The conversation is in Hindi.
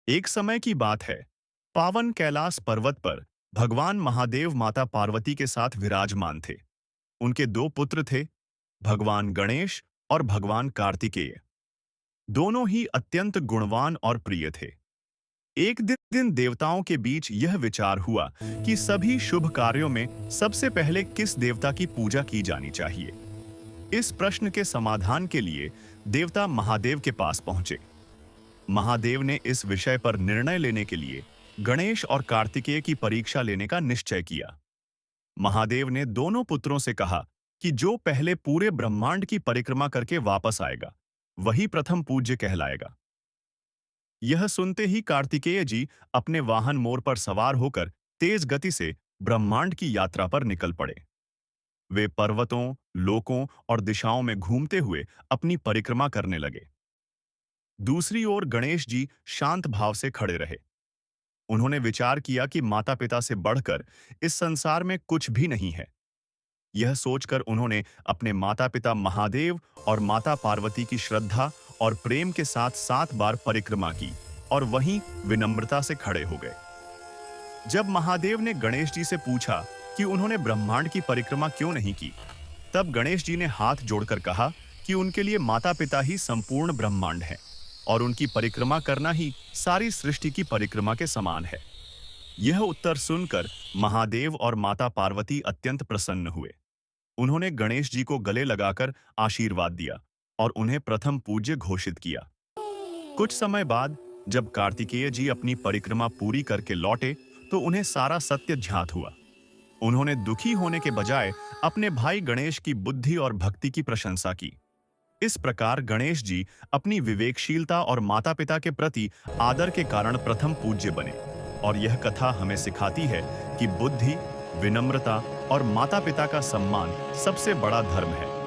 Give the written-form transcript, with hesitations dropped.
एक समय की बात है। पावन कैलाश पर्वत पर भगवान महादेव माता पार्वती के साथ विराजमान थे। उनके दो पुत्र थे, भगवान गणेश और भगवान कार्तिकेय। दोनों ही अत्यंत गुणवान और प्रिय थे। एक दिन देवताओं के बीच यह विचार हुआ कि सभी शुभ कार्यों में सबसे पहले किस देवता की पूजा की जानी चाहिए। इस प्रश्न के समाधान के लिए देवता महादेव के पास पहुंचे। महादेव ने इस विषय पर निर्णय लेने के लिए गणेश और कार्तिकेय की परीक्षा लेने का निश्चय किया। महादेव ने दोनों पुत्रों से कहा कि जो पहले पूरे ब्रह्मांड की परिक्रमा करके वापस आएगा, वही प्रथम पूज्य कहलाएगा। यह सुनते ही कार्तिकेय जी अपने वाहन मोर पर सवार होकर तेज गति से ब्रह्मांड की यात्रा पर निकल पड़े। वे पर्वतों, लोकों और दिशाओं में घूमते हुए अपनी परिक्रमा करने लगे। दूसरी ओर गणेश जी शांत भाव से खड़े रहे। उन्होंने विचार किया कि माता-पिता से बढ़कर इस संसार में कुछ भी नहीं है। यह सोचकर उन्होंने अपने माता-पिता महादेव और माता पार्वती की श्रद्धा और प्रेम के साथ 7 बार परिक्रमा की और वहीं विनम्रता से खड़े हो गए। जब महादेव ने गणेश जी से पूछा कि उन्होंने ब्रह्मांड की परिक्रमा क्यों नहीं की, तब गणेश जी ने हाथ जोड़कर कहा कि उनके लिए माता-पिता ही संपूर्ण ब्रह्मांड है और उनकी परिक्रमा करना ही सारी सृष्टि की परिक्रमा के समान है। यह उत्तर सुनकर महादेव और माता पार्वती अत्यंत प्रसन्न हुए। उन्होंने गणेश जी को गले लगाकर आशीर्वाद दिया और उन्हें प्रथम पूज्य घोषित किया। कुछ समय बाद जब कार्तिकेय जी अपनी परिक्रमा पूरी करके लौटे, तो उन्हें सारा सत्य ज्ञात हुआ। उन्होंने दुखी होने के बजाय अपने भाई गणेश की बुद्धि और भक्ति की प्रशंसा की। इस प्रकार गणेश जी अपनी विवेकशीलता और माता-पिता के प्रति आदर के कारण प्रथम पूज्य बने। और यह कथा हमें सिखाती है कि बुद्धि, विनम्रता और माता-पिता का सम्मान सबसे बड़ा धर्म है।